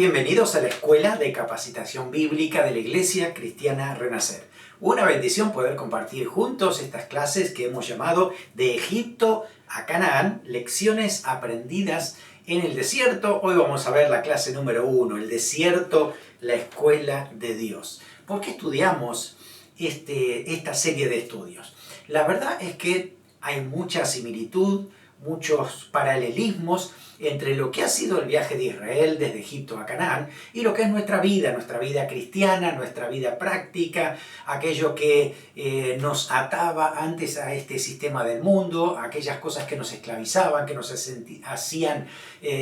bienvenidos a la Escuela de Capacitación Bíblica de la Iglesia Cristiana Renacer. Una bendición poder compartir juntos estas clases que hemos llamado De Egipto a Canaán, lecciones aprendidas en el desierto. Hoy vamos a ver la clase número 1, el desierto, la escuela de Dios. ¿Por qué estudiamos esta serie de estudios? La verdad es que hay mucha similitud, muchos paralelismos entre lo que ha sido el viaje de Israel desde Egipto a Canaán y lo que es nuestra vida cristiana, nuestra vida práctica, aquello que nos ataba antes a este sistema del mundo, aquellas cosas que nos esclavizaban, que nos hacían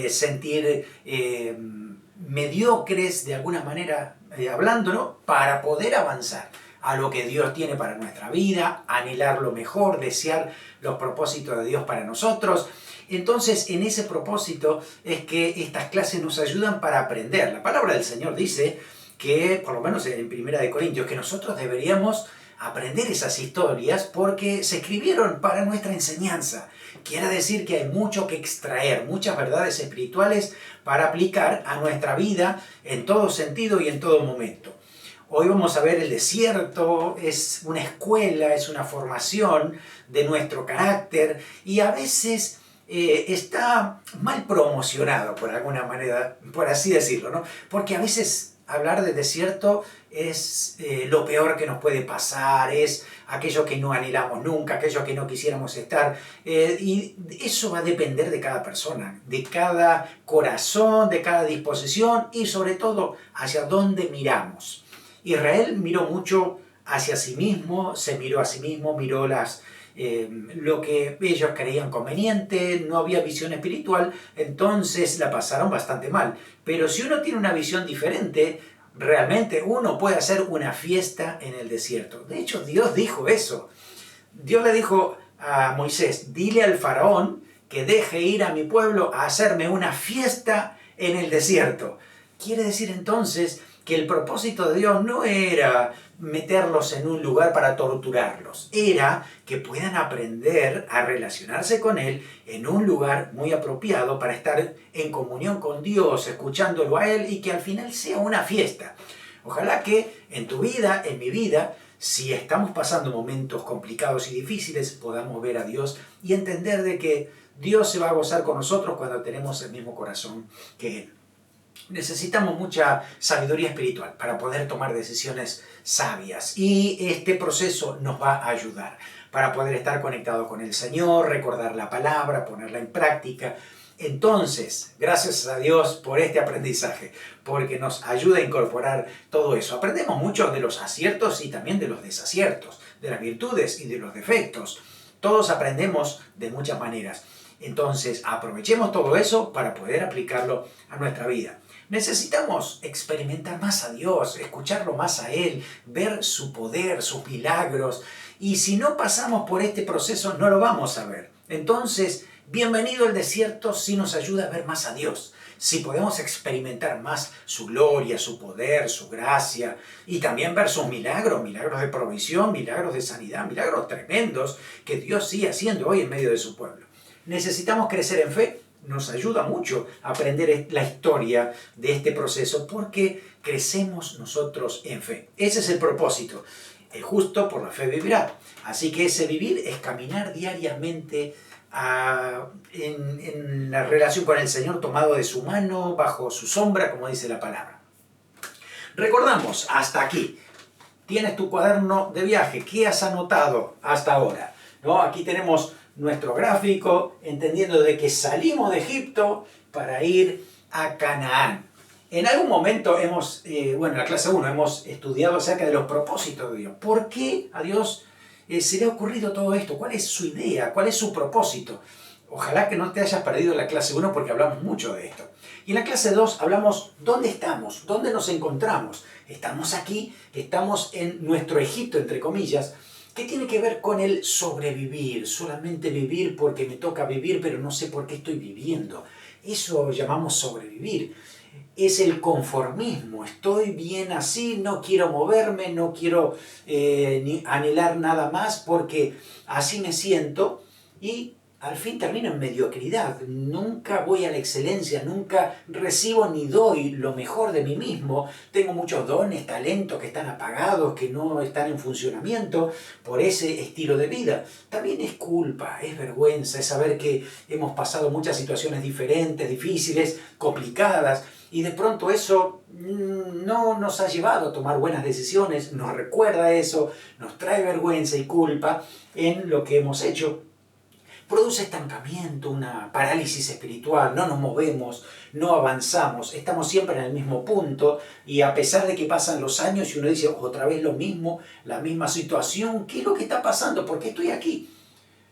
sentir mediocres de alguna manera, hablando, ¿no? Para poder avanzar a lo que Dios tiene para nuestra vida, anhelar lo mejor, desear los propósitos de Dios para nosotros. Entonces, en ese propósito es que estas clases nos ayudan para aprender. La palabra del Señor dice que, por lo menos en 1 Corintios, que nosotros deberíamos aprender esas historias porque se escribieron para nuestra enseñanza. Quiere decir que hay mucho que extraer, muchas verdades espirituales para aplicar a nuestra vida en todo sentido y en todo momento. Hoy vamos a ver el desierto, es una escuela, es una formación de nuestro carácter y a veces está mal promocionado por alguna manera, por así decirlo, ¿no? Porque a veces hablar de desierto es lo peor que nos puede pasar, es aquello que no anhelamos nunca, aquello que no quisiéramos estar. Y eso va a depender de cada persona, de cada corazón, de cada disposición y sobre todo hacia dónde miramos. Israel miró mucho hacia sí mismo, se miró a sí mismo, miró lo que ellos creían conveniente, no había visión espiritual, entonces la pasaron bastante mal. Pero si uno tiene una visión diferente, realmente uno puede hacer una fiesta en el desierto. De hecho, Dios dijo eso. Dios le dijo a Moisés, dile al faraón que deje ir a mi pueblo a hacerme una fiesta en el desierto. Quiere decir entonces que el propósito de Dios no era meterlos en un lugar para torturarlos, era que puedan aprender a relacionarse con Él en un lugar muy apropiado para estar en comunión con Dios, escuchándolo a Él y que al final sea una fiesta. Ojalá que en tu vida, en mi vida, si estamos pasando momentos complicados y difíciles, podamos ver a Dios y entender de que Dios se va a gozar con nosotros cuando tenemos el mismo corazón que Él. Necesitamos mucha sabiduría espiritual para poder tomar decisiones sabias y este proceso nos va a ayudar para poder estar conectados con el Señor, recordar la palabra, ponerla en práctica. Entonces, gracias a Dios por este aprendizaje, porque nos ayuda a incorporar todo eso. Aprendemos mucho de los aciertos y también de los desaciertos, de las virtudes y de los defectos. Todos aprendemos de muchas maneras. Entonces, aprovechemos todo eso para poder aplicarlo a nuestra vida. Necesitamos experimentar más a Dios, escucharlo más a Él, ver su poder, sus milagros. Y si no pasamos por este proceso, no lo vamos a ver. Entonces, bienvenido al desierto si nos ayuda a ver más a Dios. Si podemos experimentar más su gloria, su poder, su gracia y también ver sus milagros, milagros de provisión, milagros de sanidad, milagros tremendos que Dios sigue haciendo hoy en medio de su pueblo. Necesitamos crecer en fe. Nos ayuda mucho a aprender la historia de este proceso porque crecemos nosotros en fe. Ese es el propósito. El justo por la fe vivirá. Así que ese vivir es caminar diariamente en la relación con el Señor, tomado de su mano, bajo su sombra, como dice la palabra. Recordamos, hasta aquí. Tienes tu cuaderno de viaje. ¿Qué has anotado hasta ahora? ¿No? Aquí tenemos nuestro gráfico, entendiendo de que salimos de Egipto para ir a Canaán. En algún momento en la clase 1 hemos estudiado acerca de los propósitos de Dios. ¿Por qué a Dios se le ha ocurrido todo esto? ¿Cuál es su idea? ¿Cuál es su propósito? Ojalá que no te hayas perdido en la clase 1 porque hablamos mucho de esto. Y en la clase 2 hablamos dónde estamos, dónde nos encontramos. Estamos aquí, estamos en nuestro Egipto, entre comillas. ¿Qué tiene que ver con el sobrevivir? Solamente vivir porque me toca vivir, pero no sé por qué estoy viviendo. Eso llamamos sobrevivir. Es el conformismo. Estoy bien así, no quiero moverme, no quiero ni anhelar nada más porque así me siento y al fin termino en mediocridad. Nunca voy a la excelencia, nunca recibo ni doy lo mejor de mí mismo. Tengo muchos dones, talentos que están apagados, que no están en funcionamiento por ese estilo de vida. También es culpa, es vergüenza, es saber que hemos pasado muchas situaciones diferentes, difíciles, complicadas, y de pronto eso no nos ha llevado a tomar buenas decisiones, nos recuerda eso, nos trae vergüenza y culpa en lo que hemos hecho. Produce estancamiento, una parálisis espiritual, no nos movemos, no avanzamos, estamos siempre en el mismo punto, y a pesar de que pasan los años y uno dice otra vez lo mismo, la misma situación, ¿qué es lo que está pasando? ¿Por qué estoy aquí?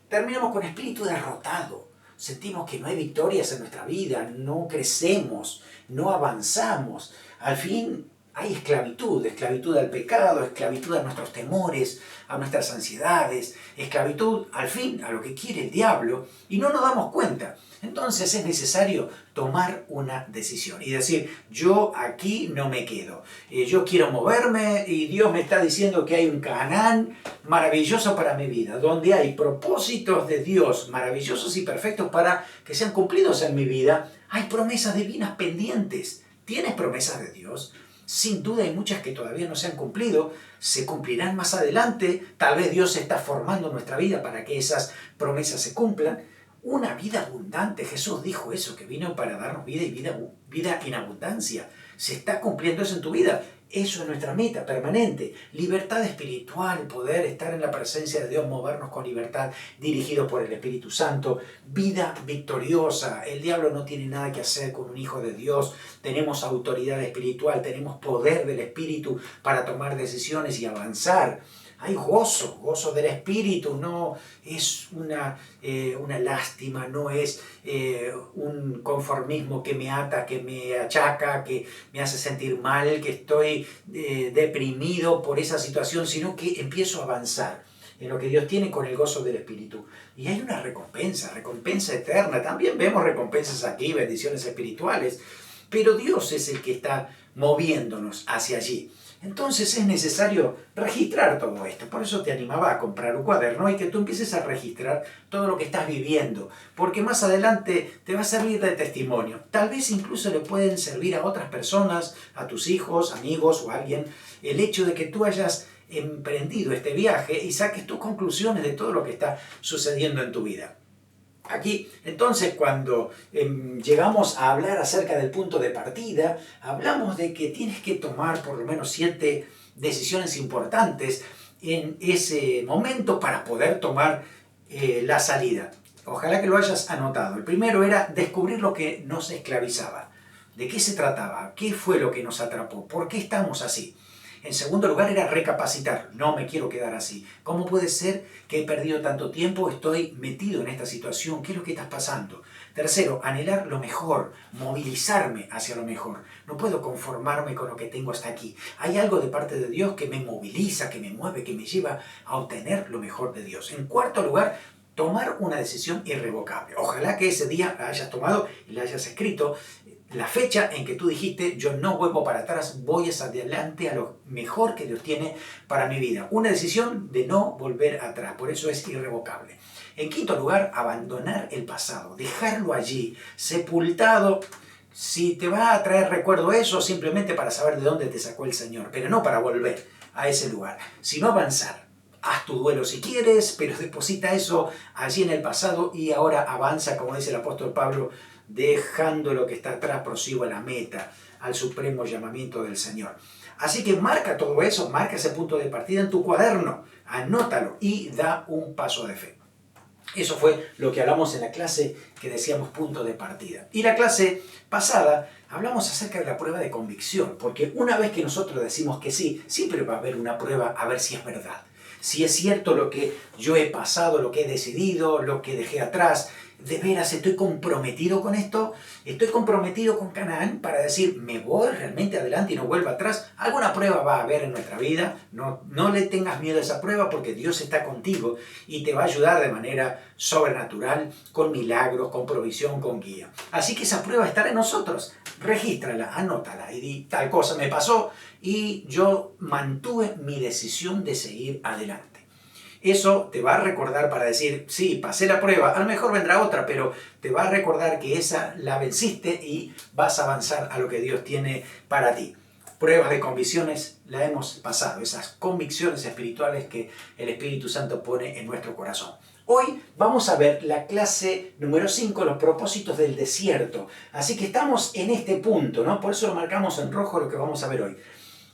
Terminamos con espíritu derrotado, sentimos que no hay victorias en nuestra vida, no crecemos, no avanzamos, al fin hay esclavitud, esclavitud al pecado, esclavitud a nuestros temores, a nuestras ansiedades, esclavitud al fin a lo que quiere el diablo, y no nos damos cuenta. Entonces es necesario tomar una decisión y decir, yo aquí no me quedo, yo quiero moverme y Dios me está diciendo que hay un Canaán maravilloso para mi vida, donde hay propósitos de Dios maravillosos y perfectos para que sean cumplidos en mi vida. Hay promesas divinas pendientes. ¿Tienes promesas de Dios? Sin duda hay muchas que todavía no se han cumplido, se cumplirán más adelante, tal vez Dios está formando nuestra vida para que esas promesas se cumplan. Una vida abundante, Jesús dijo eso, que vino para darnos vida y vida en abundancia. ¿Se está cumpliendo eso en tu vida? Eso es nuestra meta permanente. Libertad espiritual, poder estar en la presencia de Dios, movernos con libertad, dirigidos por el Espíritu Santo. Vida victoriosa. El diablo no tiene nada que hacer con un hijo de Dios. Tenemos autoridad espiritual, tenemos poder del Espíritu para tomar decisiones y avanzar. Hay gozo del Espíritu, no es una lástima, no es un conformismo que me ata, que me achaca, que me hace sentir mal, que estoy deprimido por esa situación, sino que empiezo a avanzar en lo que Dios tiene con el gozo del Espíritu. Y hay una recompensa eterna. También vemos recompensas aquí, bendiciones espirituales, pero Dios es el que está moviéndonos hacia allí. Entonces es necesario registrar todo esto. Por eso te animaba a comprar un cuaderno y que tú empieces a registrar todo lo que estás viviendo, porque más adelante te va a servir de testimonio. Tal vez incluso le pueden servir a otras personas, a tus hijos, amigos o a alguien, el hecho de que tú hayas emprendido este viaje y saques tus conclusiones de todo lo que está sucediendo en tu vida. Aquí, entonces, cuando llegamos a hablar acerca del punto de partida, hablamos de que tienes que tomar por lo menos 7 decisiones importantes en ese momento para poder tomar la salida. Ojalá que lo hayas anotado. El primero era descubrir lo que nos esclavizaba. ¿De qué se trataba? ¿Qué fue lo que nos atrapó? ¿Por qué estamos así? En segundo lugar era recapacitar, no me quiero quedar así. ¿Cómo puede ser que he perdido tanto tiempo, estoy metido en esta situación? ¿Qué es lo que está pasando? Tercero, anhelar lo mejor, movilizarme hacia lo mejor. No puedo conformarme con lo que tengo hasta aquí. Hay algo de parte de Dios que me moviliza, que me mueve, que me lleva a obtener lo mejor de Dios. En cuarto lugar, tomar una decisión irrevocable. Ojalá que ese día la hayas tomado y la hayas escrito. La fecha en que tú dijiste, yo no vuelvo para atrás, voy hacia adelante a lo mejor que Dios tiene para mi vida. Una decisión de no volver atrás, por eso es irrevocable. En quinto lugar, abandonar el pasado, dejarlo allí, sepultado. Si te va a traer recuerdo eso, simplemente para saber de dónde te sacó el Señor, pero no para volver a ese lugar, sino avanzar. Haz tu duelo si quieres, pero deposita eso allí en el pasado y ahora avanza, como dice el apóstol Pablo, dejando lo que está atrás, prosigo a la meta, al supremo llamamiento del Señor. Así que marca todo eso, marca ese punto de partida en tu cuaderno, anótalo y da un paso de fe. Eso fue lo que hablamos en la clase que decíamos punto de partida. Y la clase pasada hablamos acerca de la prueba de convicción, porque una vez que nosotros decimos que sí, siempre va a haber una prueba a ver si es verdad. Si es cierto lo que yo he pasado, lo que he decidido, lo que dejé atrás. ¿De veras estoy comprometido con esto? ¿Estoy comprometido con Canaán para decir, me voy realmente adelante y no vuelvo atrás? Alguna prueba va a haber en nuestra vida. No le tengas miedo a esa prueba porque Dios está contigo y te va a ayudar de manera sobrenatural, con milagros, con provisión, con guía. Así que esa prueba estará en nosotros. Regístrala, anótala y di, tal cosa me pasó y yo mantuve mi decisión de seguir adelante. Eso te va a recordar para decir, sí, pasé la prueba, a lo mejor vendrá otra, pero te va a recordar que esa la venciste y vas a avanzar a lo que Dios tiene para ti. Pruebas de convicciones la hemos pasado, esas convicciones espirituales que el Espíritu Santo pone en nuestro corazón. Hoy vamos a ver la clase número 5, los propósitos del desierto. Así que estamos en este punto, ¿no? Por eso lo marcamos en rojo lo que vamos a ver hoy.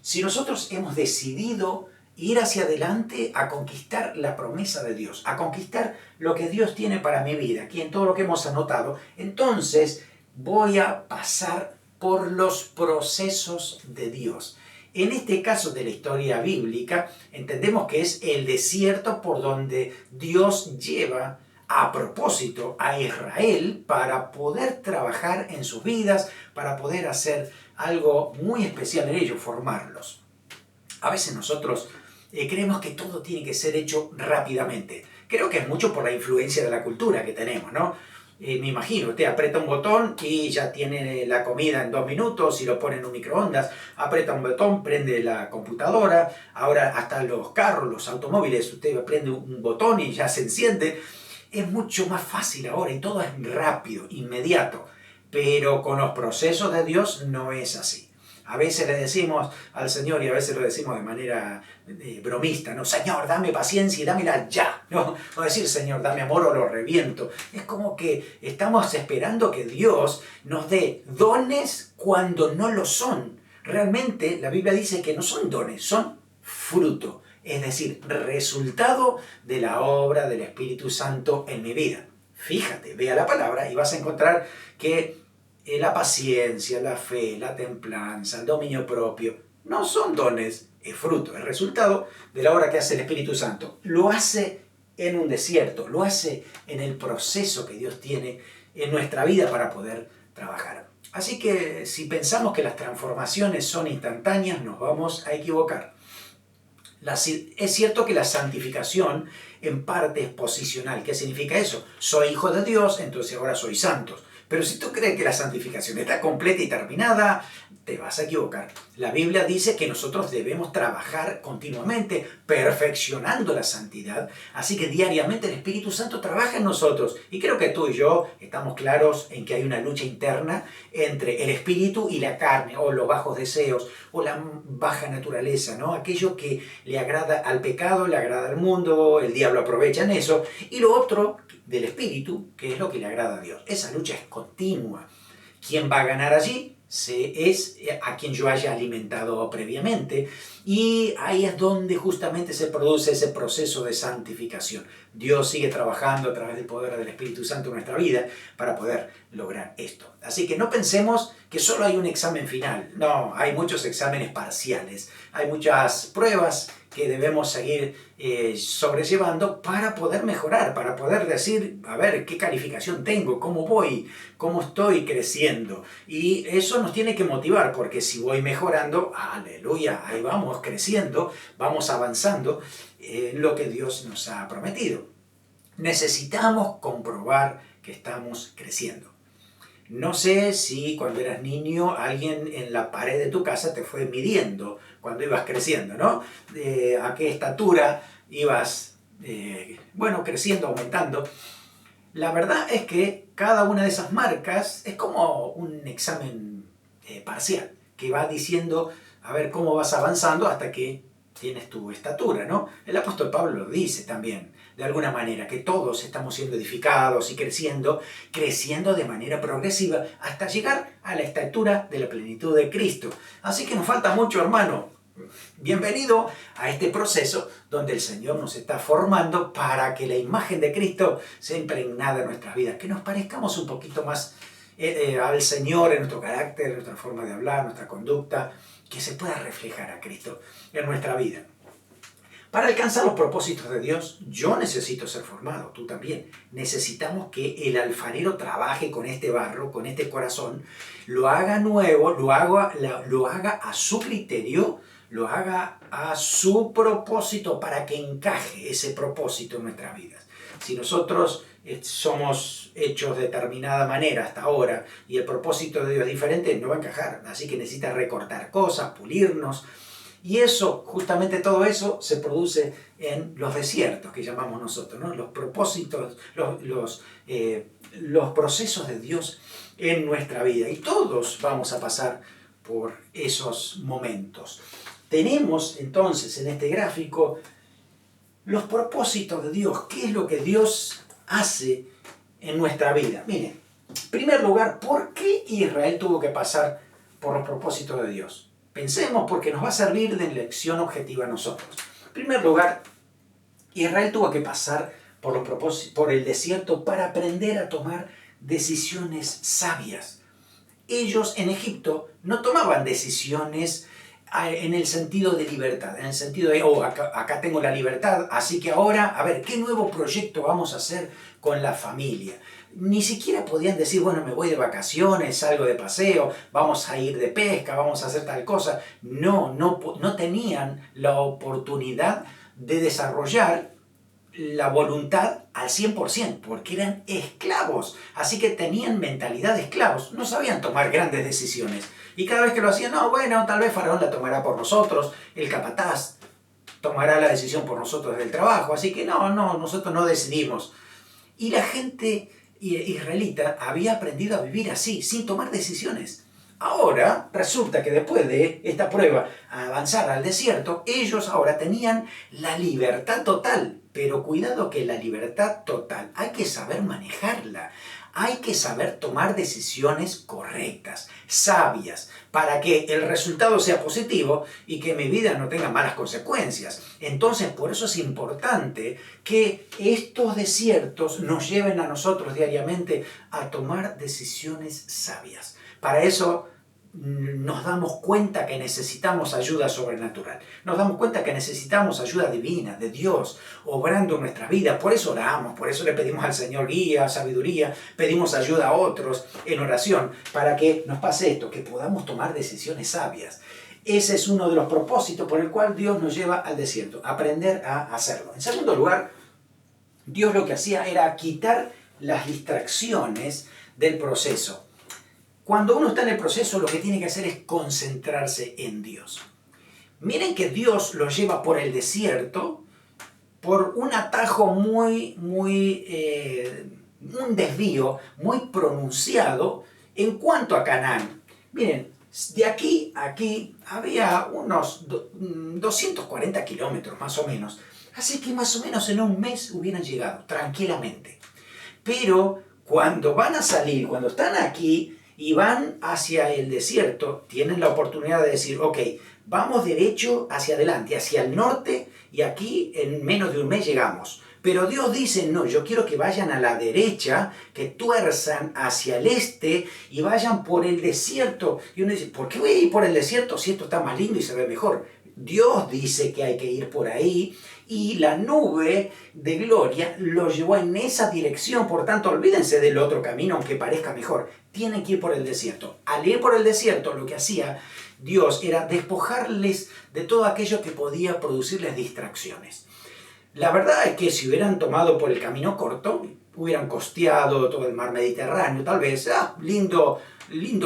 Si nosotros hemos decidido ir hacia adelante a conquistar la promesa de Dios, a conquistar lo que Dios tiene para mi vida, aquí en todo lo que hemos anotado, entonces voy a pasar por los procesos de Dios. En este caso de la historia bíblica, entendemos que es el desierto por donde Dios lleva a propósito a Israel para poder trabajar en sus vidas, para poder hacer algo muy especial en ellos, formarlos. A veces nosotros creemos que todo tiene que ser hecho rápidamente. Creo que es mucho por la influencia de la cultura que tenemos, ¿no? Me imagino, usted aprieta un botón y ya tiene la comida en 2 minutos y lo pone en un microondas, aprieta un botón, prende la computadora, ahora hasta los carros, los automóviles, usted prende un botón y ya se enciende. Es mucho más fácil ahora y todo es rápido, inmediato, pero con los procesos de Dios no es así. A veces le decimos al Señor, y a veces lo decimos de manera bromista, ¿no? Señor, dame paciencia y dámela ya, ¿no? O decir, Señor, dame amor o lo reviento. Es como que estamos esperando que Dios nos dé dones cuando no lo son. Realmente la Biblia dice que no son dones, son fruto. Es decir, resultado de la obra del Espíritu Santo en mi vida. Fíjate, vea la palabra y vas a encontrar que la paciencia, la fe, la templanza, el dominio propio, no son dones, es fruto, es resultado de la obra que hace el Espíritu Santo. Lo hace en un desierto, lo hace en el proceso que Dios tiene en nuestra vida para poder trabajar. Así que si pensamos que las transformaciones son instantáneas, nos vamos a equivocar. Es cierto que la santificación en parte es posicional. ¿Qué significa eso? Soy hijo de Dios, entonces ahora soy santo. Pero si tú crees que la santificación está completa y terminada, te vas a equivocar. La Biblia dice que nosotros debemos trabajar continuamente, perfeccionando la santidad. Así que diariamente el Espíritu Santo trabaja en nosotros. Y creo que tú y yo estamos claros en que hay una lucha interna entre el Espíritu y la carne, o los bajos deseos, o la baja naturaleza, ¿no? Aquello que le agrada al pecado, le agrada al mundo, el diablo aprovecha en eso. Y lo otro del Espíritu, que es lo que le agrada a Dios. Esa lucha es continua. ¿Quién va a ganar allí? Es a quien yo haya alimentado previamente, y ahí es donde justamente se produce ese proceso de santificación. Dios sigue trabajando a través del poder del Espíritu Santo en nuestra vida para poder lograr esto. Así que no pensemos que solo hay un examen final. No, hay muchos exámenes parciales, hay muchas pruebas que debemos seguir sobrellevando para poder mejorar, para poder decir, a ver, qué calificación tengo, cómo voy, cómo estoy creciendo. Y eso nos tiene que motivar, porque si voy mejorando, aleluya, ahí vamos creciendo, vamos avanzando en lo que Dios nos ha prometido. Necesitamos comprobar que estamos creciendo. No sé si cuando eras niño alguien en la pared de tu casa te fue midiendo cuando ibas creciendo, ¿no? A qué estatura ibas, creciendo, aumentando. La verdad es que cada una de esas marcas es como un examen parcial que va diciendo a ver cómo vas avanzando hasta que tienes tu estatura, ¿no? El apóstol Pablo lo dice también, de alguna manera, que todos estamos siendo edificados y creciendo de manera progresiva hasta llegar a la estatura de la plenitud de Cristo. Así que nos falta mucho, hermano. Bienvenido a este proceso donde el Señor nos está formando para que la imagen de Cristo sea impregnada en nuestras vidas, que nos parezcamos un poquito más al Señor en nuestro carácter, en nuestra forma de hablar, nuestra conducta, que se pueda reflejar a Cristo en nuestra vida. Para alcanzar los propósitos de Dios, yo necesito ser formado, tú también. Necesitamos que el alfarero trabaje con este barro, con este corazón, lo haga nuevo, lo haga a su criterio, lo haga a su propósito para que encaje ese propósito en nuestras vidas. Si nosotros somos hechos de determinada manera hasta ahora y el propósito de Dios es diferente, no va a encajar. Así que necesita recortar cosas, pulirnos. Y eso, justamente todo eso, se produce en los desiertos que llamamos nosotros, ¿no? Los propósitos, los procesos de Dios en nuestra vida. Y todos vamos a pasar por esos momentos. Tenemos entonces en este gráfico los propósitos de Dios. ¿Qué es lo que Dios hace en nuestra vida? Miren, en primer lugar, ¿por qué Israel tuvo que pasar por los propósitos de Dios? Pensemos, porque nos va a servir de lección objetiva a nosotros. En primer lugar, Israel tuvo que pasar por el desierto para aprender a tomar decisiones sabias. Ellos en Egipto no tomaban decisiones en el sentido de libertad, en el sentido de, acá tengo la libertad, así que ahora, a ver, ¿qué nuevo proyecto vamos a hacer con la familia? Ni siquiera podían decir, bueno, me voy de vacaciones, salgo de paseo, vamos a ir de pesca, vamos a hacer tal cosa. No tenían la oportunidad de desarrollar la voluntad al 100%, porque eran esclavos, así que tenían mentalidad de esclavos, no sabían tomar grandes decisiones. Y cada vez que lo hacían, no, bueno, tal vez Faraón la tomará por nosotros, el capataz tomará la decisión por nosotros del trabajo, así que nosotros no decidimos. Y la gente israelita había aprendido a vivir así, sin tomar decisiones. Ahora resulta que después de esta prueba, a avanzar al desierto, ellos ahora tenían la libertad total. Pero cuidado que la libertad total hay que saber manejarla. Hay que saber tomar decisiones correctas, sabias, para que el resultado sea positivo y que mi vida no tenga malas consecuencias. Entonces, por eso es importante que estos desiertos nos lleven a nosotros diariamente a tomar decisiones sabias. Para eso nos damos cuenta que necesitamos ayuda sobrenatural. Nos damos cuenta que necesitamos ayuda divina, de Dios, obrando en nuestras vidas. Por eso oramos, por eso le pedimos al Señor guía, sabiduría, pedimos ayuda a otros en oración, para que nos pase esto, que podamos tomar decisiones sabias. Ese es uno de los propósitos por el cual Dios nos lleva al desierto, aprender a hacerlo. En segundo lugar, Dios lo que hacía era quitar las distracciones del proceso. Cuando uno está en el proceso, lo que tiene que hacer es concentrarse en Dios. Miren que Dios lo lleva por el desierto, por un atajo un desvío muy pronunciado en cuanto a Canaán. Miren, de aquí a aquí había unos 240 kilómetros más o menos. Así que más o menos en un mes hubieran llegado, tranquilamente. Pero cuando van a salir, cuando están aquí y van hacia el desierto, tienen la oportunidad de decir, ok, vamos derecho hacia adelante, hacia el norte, y aquí en menos de un mes llegamos. Pero Dios dice, no, yo quiero que vayan a la derecha, que tuerzan hacia el este y vayan por el desierto. Y uno dice, ¿por qué voy a ir por el desierto si esto está más lindo y se ve mejor? Dios dice que hay que ir por ahí y la nube de gloria lo llevó en esa dirección. Por tanto, olvídense del otro camino, aunque parezca mejor. Tienen que ir por el desierto. Al ir por el desierto, lo que hacía Dios era despojarles de todo aquello que podía producirles distracciones. La verdad es que si hubieran tomado por el camino corto, hubieran costeado todo el mar Mediterráneo, tal vez, lindo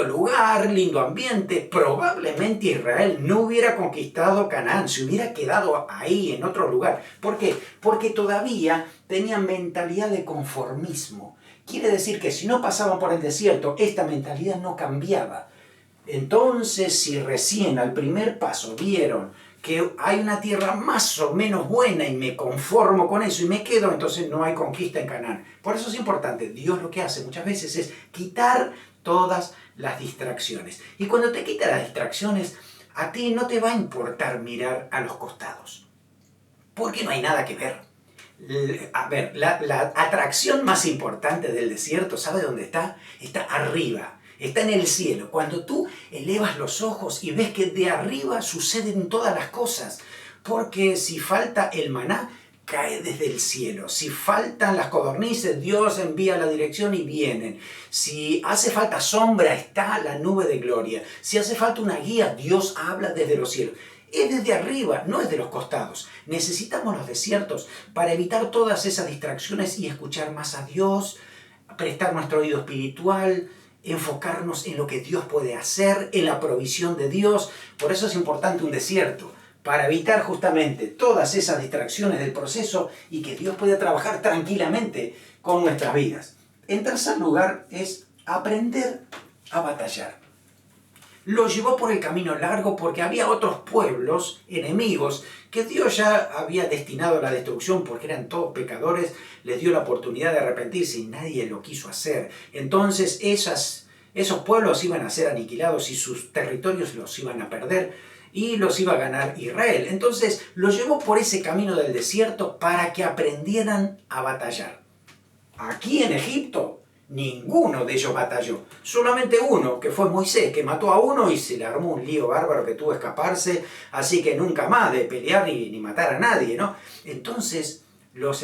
lugar, lindo ambiente, probablemente Israel no hubiera conquistado Canaán, se hubiera quedado ahí, en otro lugar. ¿Por qué? Porque todavía tenían mentalidad de conformismo. Quiere decir que si no pasaban por el desierto, esta mentalidad no cambiaba. Entonces, si recién al primer paso vieron que hay una tierra más o menos buena y me conformo con eso y me quedo, entonces no hay conquista en Canaán. Por eso es importante, Dios lo que hace muchas veces es quitar todas las distracciones. Y cuando te quita las distracciones, a ti no te va a importar mirar a los costados, porque no hay nada que ver. A ver, la atracción más importante del desierto, ¿sabe dónde está? Está arriba. Está en el cielo. Cuando tú elevas los ojos y ves que de arriba suceden todas las cosas. Porque si falta el maná, cae desde el cielo. Si faltan las codornices, Dios envía la dirección y vienen. Si hace falta sombra, está la nube de gloria. Si hace falta una guía, Dios habla desde los cielos. Es desde arriba, no es de los costados. Necesitamos los desiertos para evitar todas esas distracciones y escuchar más a Dios, prestar nuestro oído espiritual, enfocarnos en lo que Dios puede hacer, en la provisión de Dios. Por eso es importante un desierto, para evitar justamente todas esas distracciones del proceso y que Dios pueda trabajar tranquilamente con nuestras vidas. En tercer lugar es aprender a batallar. Lo llevó por el camino largo porque había otros pueblos enemigos que Dios ya había destinado a la destrucción porque eran todos pecadores, les dio la oportunidad de arrepentirse y nadie lo quiso hacer. Entonces esos pueblos iban a ser aniquilados y sus territorios los iban a perder y los iba a ganar Israel. Entonces los llevó por ese camino del desierto para que aprendieran a batallar. Aquí en Egipto ninguno de ellos batalló, solamente uno, que fue Moisés, que mató a uno y se le armó un lío bárbaro que tuvo que escaparse, así que nunca más de pelear ni matar a nadie, ¿no? Entonces los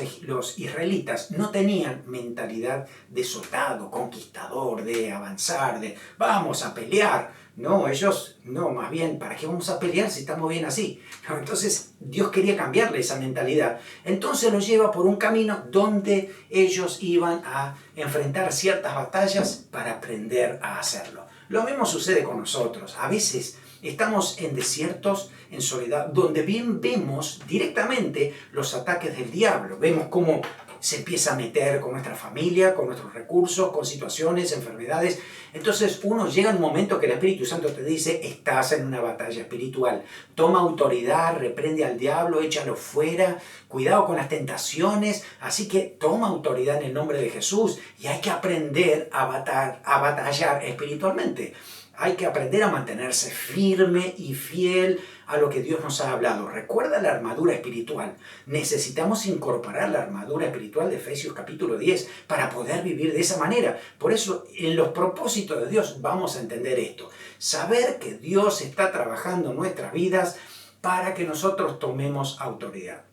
israelitas no tenían mentalidad de soldado, conquistador, de avanzar, de vamos a pelear. No, ellos, no, más bien, ¿para qué vamos a pelear si estamos bien así? No, entonces Dios quería cambiarle esa mentalidad. Entonces los lleva por un camino donde ellos iban a enfrentar ciertas batallas para aprender a hacerlo. Lo mismo sucede con nosotros. A veces estamos en desiertos, en soledad, donde bien vemos directamente los ataques del diablo. Vemos cómo se empieza a meter con nuestra familia, con nuestros recursos, con situaciones, enfermedades. Entonces uno llega a un momento que el Espíritu Santo te dice, estás en una batalla espiritual. Toma autoridad, reprende al diablo, échalo fuera, cuidado con las tentaciones. Así que toma autoridad en el nombre de Jesús y hay que aprender a batallar espiritualmente. Hay que aprender a mantenerse firme y fiel a lo que Dios nos ha hablado. Recuerda la armadura espiritual. Necesitamos incorporar la armadura espiritual de Efesios capítulo 10 para poder vivir de esa manera. Por eso, en los propósitos de Dios vamos a entender esto. Saber que Dios está trabajando en nuestras vidas para que nosotros tomemos autoridad.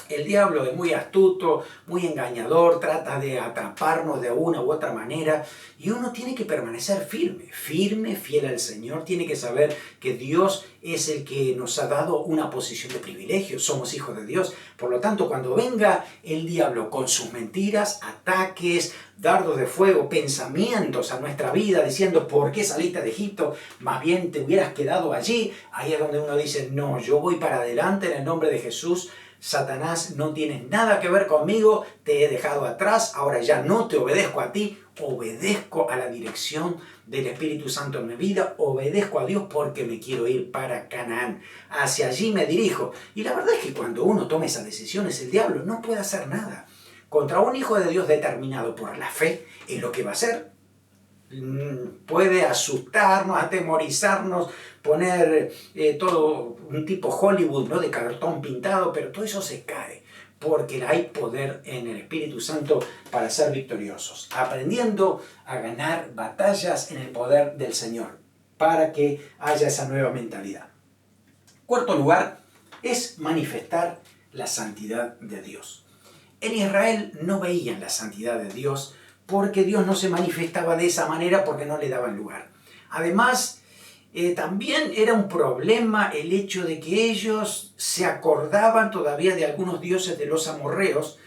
El diablo es muy astuto, muy engañador, trata de atraparnos de una u otra manera y uno tiene que permanecer firme, fiel al Señor. Tiene que saber que Dios es el que nos ha dado una posición de privilegio, somos hijos de Dios. Por lo tanto, cuando venga el diablo con sus mentiras, ataques, dardos de fuego, pensamientos a nuestra vida diciendo ¿por qué saliste de Egipto? Más bien te hubieras quedado allí. Ahí es donde uno dice no, yo voy para adelante en el nombre de Jesús. Satanás, no tienes nada que ver conmigo, te he dejado atrás, ahora ya no te obedezco a ti, obedezco a la dirección del Espíritu Santo en mi vida, obedezco a Dios porque me quiero ir para Canaán, hacia allí me dirijo. Y la verdad es que cuando uno toma esas decisiones, el diablo no puede hacer nada. Contra un hijo de Dios determinado por la fe en lo que va a hacer, puede asustarnos, atemorizarnos, poner todo un tipo Hollywood, ¿no?, de cartón pintado, pero todo eso se cae porque hay poder en el Espíritu Santo para ser victoriosos, aprendiendo a ganar batallas en el poder del Señor para que haya esa nueva mentalidad. Cuarto lugar es manifestar la santidad de Dios. En Israel no veían la santidad de Dios porque Dios no se manifestaba de esa manera porque no le daban lugar. Además, también era un problema el hecho de que ellos se acordaban todavía de algunos dioses de los amorreos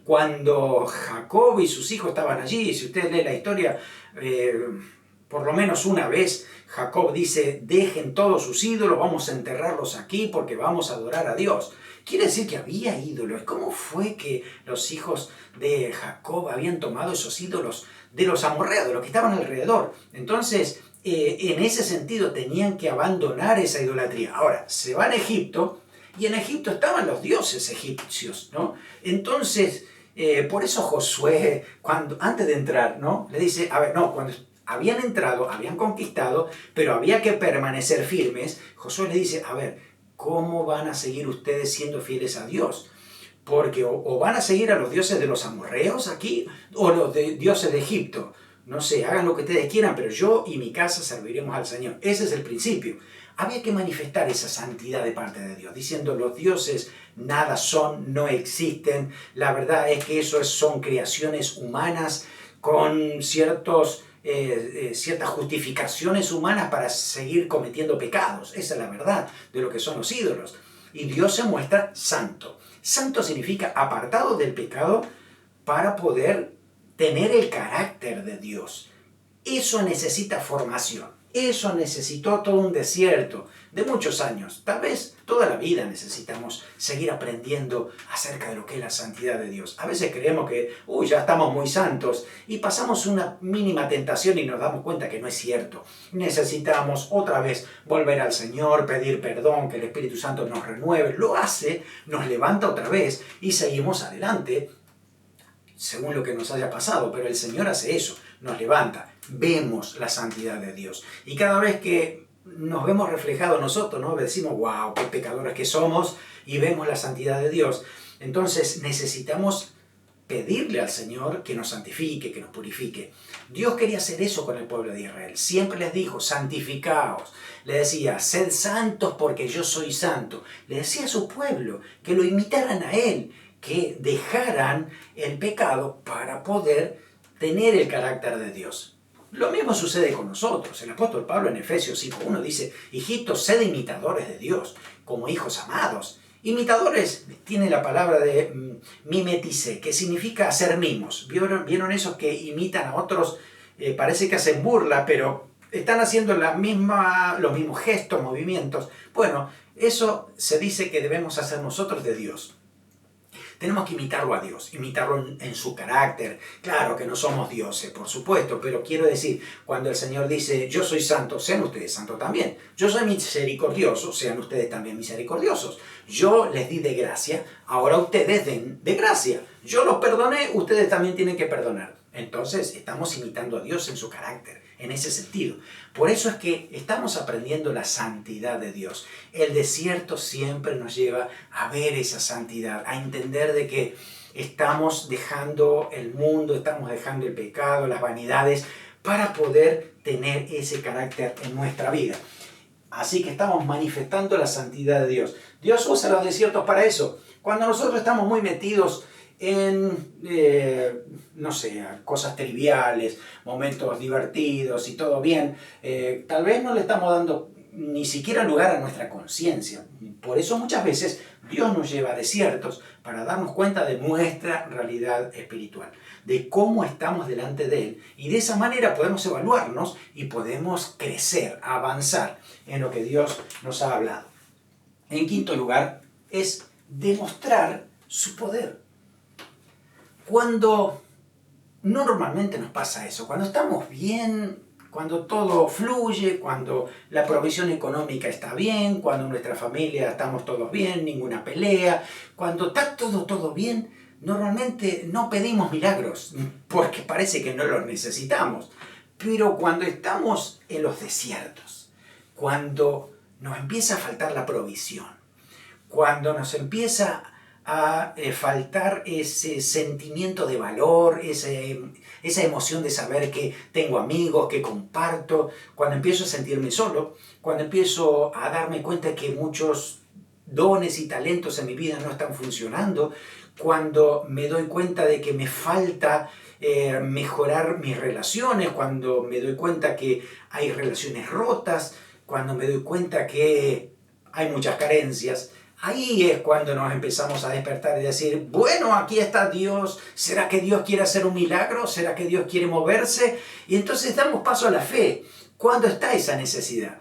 cuando Jacob y sus hijos estaban allí. Si usted lee la historia, por lo menos una vez Jacob dice, dejen todos sus ídolos, vamos a enterrarlos aquí porque vamos a adorar a Dios. Quiere decir que había ídolos. ¿Cómo fue que los hijos de Jacob habían tomado esos ídolos de los amorreos, de los que estaban alrededor? Entonces, en ese sentido tenían que abandonar esa idolatría. Ahora, se van a Egipto y en Egipto estaban los dioses egipcios, ¿no? Entonces, por eso Josué, antes de entrar, ¿no?, le dice, a ver, no, cuando habían entrado, habían conquistado, pero había que permanecer firmes. Josué le dice, a ver, ¿cómo van a seguir ustedes siendo fieles a Dios? Porque o van a seguir a los dioses de los amorreos aquí, o los dioses de Egipto. No sé, hagan lo que ustedes quieran, pero yo y mi casa serviremos al Señor. Ese es el principio. Había que manifestar esa santidad de parte de Dios, diciendo los dioses nada son, no existen. La verdad es que eso son creaciones humanas con ciertas justificaciones humanas para seguir cometiendo pecados. Esa es la verdad de lo que son los ídolos. Y Dios se muestra santo. Santo significa apartado del pecado para poder tener el carácter de Dios. Eso necesita formación. Eso necesitó todo un desierto de muchos años. Tal vez toda la vida necesitamos seguir aprendiendo acerca de lo que es la santidad de Dios. A veces creemos que, ya estamos muy santos y pasamos una mínima tentación y nos damos cuenta que no es cierto. Necesitamos otra vez volver al Señor, pedir perdón, que el Espíritu Santo nos renueve. Lo hace, nos levanta otra vez y seguimos adelante según lo que nos haya pasado. Pero el Señor hace eso, nos levanta. Vemos la santidad de Dios. Y cada vez que nos vemos reflejados nosotros, ¿no? Decimos, wow, qué pecadores que somos, y vemos la santidad de Dios. Entonces necesitamos pedirle al Señor que nos santifique, que nos purifique. Dios quería hacer eso con el pueblo de Israel. Siempre les dijo, santificaos. Le decía, sed santos porque yo soy santo. Le decía a su pueblo que lo imitaran a Él, que dejaran el pecado para poder tener el carácter de Dios. Lo mismo sucede con nosotros. El apóstol Pablo en Efesios 5:1 dice, hijitos, sed imitadores de Dios, como hijos amados. Imitadores tiene la palabra de mimetice, que significa hacer mimos. ¿Vieron esos que imitan a otros? Parece que hacen burla, pero están haciendo los mismos gestos, movimientos. Bueno, eso se dice que debemos hacer nosotros de Dios. Tenemos que imitarlo a Dios, imitarlo en su carácter. Claro que no somos dioses, por supuesto, pero quiero decir, cuando el Señor dice, yo soy santo, sean ustedes santos también. Yo soy misericordioso, sean ustedes también misericordiosos. Yo les di de gracia, ahora ustedes den de gracia. Yo los perdoné, ustedes también tienen que perdonar. Entonces, estamos imitando a Dios en su carácter, en ese sentido. Por eso es que estamos aprendiendo la santidad de Dios. El desierto siempre nos lleva a ver esa santidad, a entender de que estamos dejando el mundo, estamos dejando el pecado, las vanidades, para poder tener ese carácter en nuestra vida. Así que estamos manifestando la santidad de Dios. Dios usa los desiertos para eso. Cuando nosotros estamos muy metidos en, cosas triviales, momentos divertidos y todo bien, tal vez no le estamos dando ni siquiera lugar a nuestra conciencia. Por eso muchas veces Dios nos lleva a desiertos para darnos cuenta de nuestra realidad espiritual, de cómo estamos delante de Él, y de esa manera podemos evaluarnos y podemos crecer, avanzar en lo que Dios nos ha hablado. En quinto lugar, es demostrar su poder. Cuando normalmente nos pasa eso, cuando estamos bien, cuando todo fluye, cuando la provisión económica está bien, cuando en nuestra familia estamos todos bien, ninguna pelea, cuando está todo bien, normalmente no pedimos milagros, porque parece que no los necesitamos. Pero cuando estamos en los desiertos, cuando nos empieza a faltar la provisión, cuando nos empieza a faltar ese sentimiento de valor, esa emoción de saber que tengo amigos, que comparto, cuando empiezo a sentirme solo, cuando empiezo a darme cuenta que muchos dones y talentos en mi vida no están funcionando, cuando me doy cuenta de que me falta mejorar mis relaciones, cuando me doy cuenta que hay relaciones rotas, cuando me doy cuenta que hay muchas carencias. Ahí es cuando nos empezamos a despertar y decir, bueno, aquí está Dios, ¿será que Dios quiere hacer un milagro? ¿Será que Dios quiere moverse? Y entonces damos paso a la fe. ¿Cuándo está esa necesidad?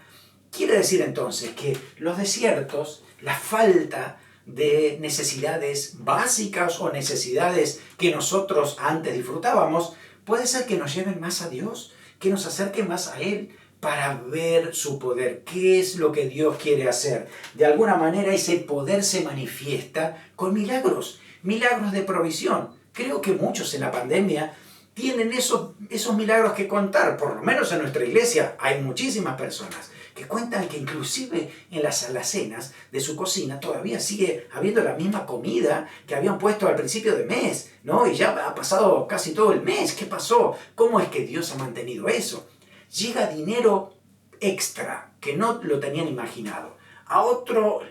Quiere decir entonces que los desiertos, la falta de necesidades básicas o necesidades que nosotros antes disfrutábamos, puede ser que nos lleven más a Dios, que nos acerquen más a Él, para ver su poder. ¿Qué es lo que Dios quiere hacer? De alguna manera ese poder se manifiesta con milagros, milagros de provisión. Creo que muchos en la pandemia tienen esos milagros que contar. Por lo menos en nuestra iglesia hay muchísimas personas que cuentan que inclusive en las alacenas de su cocina todavía sigue habiendo la misma comida que habían puesto al principio de mes, ¿no? Y ya ha pasado casi todo el mes. ¿Qué pasó? ¿Cómo es que Dios ha mantenido eso? Llega dinero extra que no lo tenían imaginado. A otro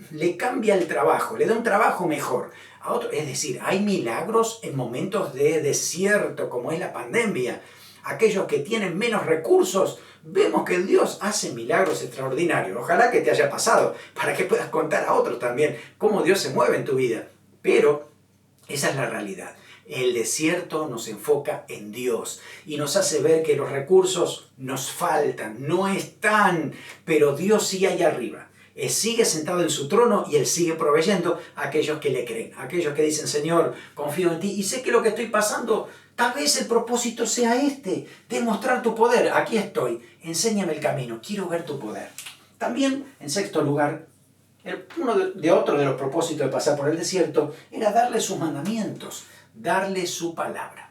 le cambia el trabajo, le da un trabajo mejor. A otro, es decir, hay milagros en momentos de desierto como es la pandemia. Aquellos que tienen menos recursos, vemos que Dios hace milagros extraordinarios. Ojalá que te haya pasado para que puedas contar a otros también cómo Dios se mueve en tu vida. Pero Esa es la realidad. El desierto nos enfoca en Dios y nos hace ver que los recursos nos faltan, no están, pero Dios sigue allá arriba. Él sigue sentado en su trono y Él sigue proveyendo a aquellos que le creen, a aquellos que dicen, Señor, confío en ti y sé que lo que estoy pasando, tal vez el propósito sea este, demostrar tu poder. Aquí estoy, enséñame el camino, quiero ver tu poder. También, en sexto lugar, otro de los propósitos de pasar por el desierto era darle sus mandamientos, darle su palabra.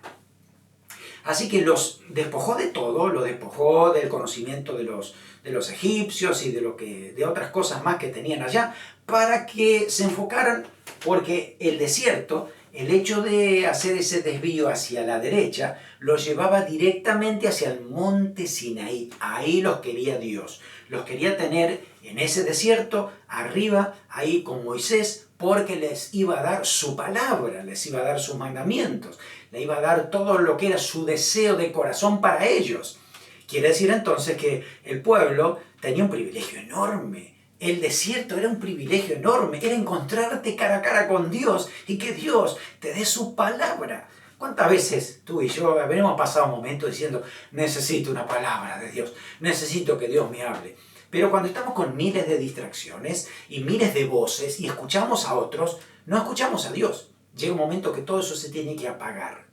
Así que los despojó de todo, lo despojó del conocimiento de los egipcios y de otras cosas más que tenían allá, para que se enfocaran, porque el desierto, el hecho de hacer ese desvío hacia la derecha, los llevaba directamente hacia el monte Sinaí. Ahí los quería Dios. Los quería tener en ese desierto, arriba, ahí con Moisés, porque les iba a dar su palabra, les iba a dar sus mandamientos, le iba a dar todo lo que era su deseo de corazón para ellos. Quiere decir entonces que el pueblo tenía un privilegio enorme. El desierto era un privilegio enorme, era encontrarte cara a cara con Dios y que Dios te dé su palabra. ¿Cuántas veces tú y yo habremos pasado momentos diciendo, necesito una palabra de Dios, necesito que Dios me hable? Pero cuando estamos con miles de distracciones y miles de voces y escuchamos a otros, no escuchamos a Dios. Llega un momento que todo eso se tiene que apagar.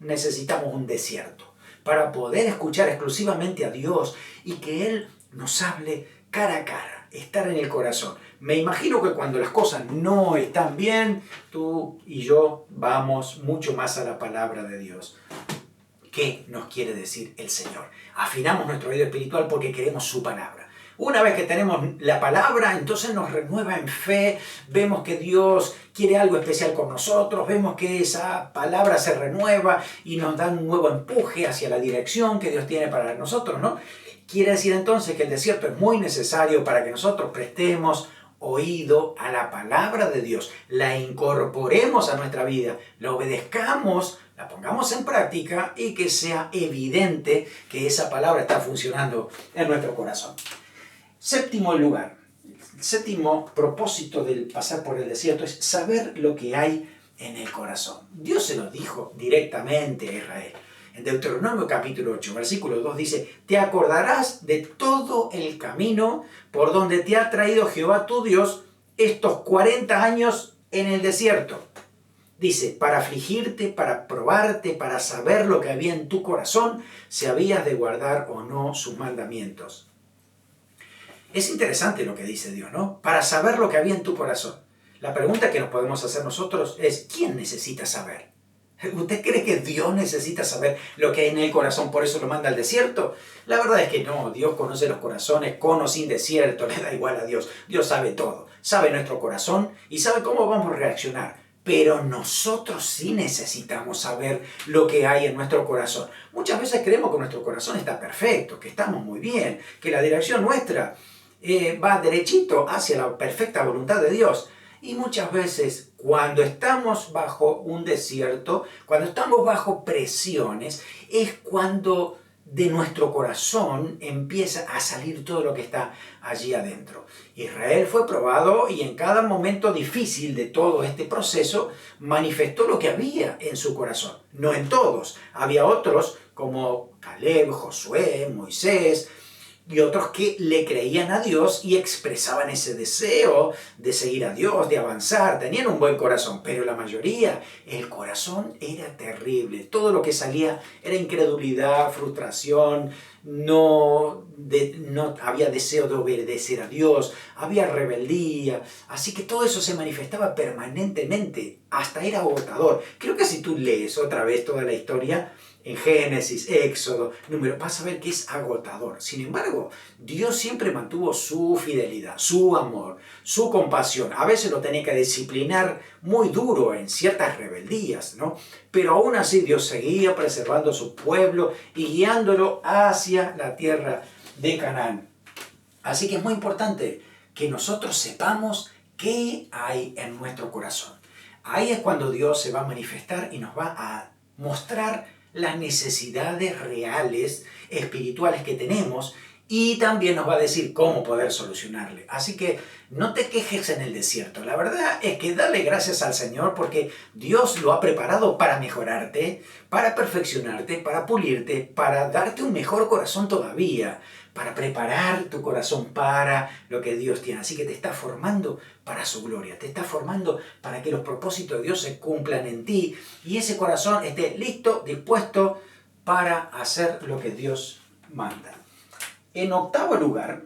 Necesitamos un desierto para poder escuchar exclusivamente a Dios y que Él nos hable cara a cara, estar en el corazón. Me imagino que cuando las cosas no están bien, tú y yo vamos mucho más a la palabra de Dios. ¿Qué nos quiere decir el Señor? Afinamos nuestro oído espiritual porque queremos su palabra. Una vez que tenemos la palabra, entonces nos renueva en fe, vemos que Dios quiere algo especial con nosotros, vemos que esa palabra se renueva y nos da un nuevo empuje hacia la dirección que Dios tiene para nosotros, ¿no? Quiere decir entonces que el desierto es muy necesario para que nosotros prestemos oído a la palabra de Dios, la incorporemos a nuestra vida, la obedezcamos, la pongamos en práctica y que sea evidente que esa palabra está funcionando en nuestro corazón. Séptimo lugar, el séptimo propósito del pasar por el desierto es saber lo que hay en el corazón. Dios se lo dijo directamente a Israel. En Deuteronomio capítulo 8, versículo 2 dice, te acordarás de todo el camino por donde te ha traído Jehová tu Dios estos 40 años en el desierto. Dice, para afligirte, para probarte, para saber lo que había en tu corazón, si habías de guardar o no sus mandamientos. Es interesante lo que dice Dios, ¿no? Para saber lo que había en tu corazón. La pregunta que nos podemos hacer nosotros es, ¿quién necesita saber? ¿Usted cree que Dios necesita saber lo que hay en el corazón, por eso lo manda al desierto? La verdad es que no, Dios conoce los corazones, con o sin desierto, le da igual a Dios. Dios sabe todo, sabe nuestro corazón y sabe cómo vamos a reaccionar. Pero nosotros sí necesitamos saber lo que hay en nuestro corazón. Muchas veces creemos que nuestro corazón está perfecto, que estamos muy bien, que la dirección nuestra va derechito hacia la perfecta voluntad de Dios. Y muchas veces cuando estamos bajo un desierto, cuando estamos bajo presiones, es cuando de nuestro corazón empieza a salir todo lo que está allí adentro. Israel fue probado y en cada momento difícil de todo este proceso manifestó lo que había en su corazón. No en todos. Había otros como Caleb, Josué, Moisés, y otros que le creían a Dios y expresaban ese deseo de seguir a Dios, de avanzar, tenían un buen corazón, pero la mayoría, el corazón era terrible, todo lo que salía era incredulidad, frustración, no había deseo de obedecer a Dios, había rebeldía, así que todo eso se manifestaba permanentemente, hasta era agotador. Creo que si tú lees otra vez toda la historia, en Génesis, Éxodo, Número, vas a ver que es agotador. Sin embargo, Dios siempre mantuvo su fidelidad, su amor, su compasión. A veces lo tenía que disciplinar muy duro en ciertas rebeldías, ¿no? Pero aún así Dios seguía preservando a su pueblo y guiándolo hacia la tierra de Canaán. Así que es muy importante que nosotros sepamos qué hay en nuestro corazón. Ahí es cuando Dios se va a manifestar y nos va a mostrar las necesidades reales, espirituales que tenemos y también nos va a decir cómo poder solucionarle. Así que no te quejes en el desierto. La verdad es que dale gracias al Señor porque Dios lo ha preparado para mejorarte, para perfeccionarte, para pulirte, para darte un mejor corazón todavía, para preparar tu corazón para lo que Dios tiene. Así que te está formando para su gloria, te está formando para que los propósitos de Dios se cumplan en ti y ese corazón esté listo, dispuesto para hacer lo que Dios manda. En octavo lugar,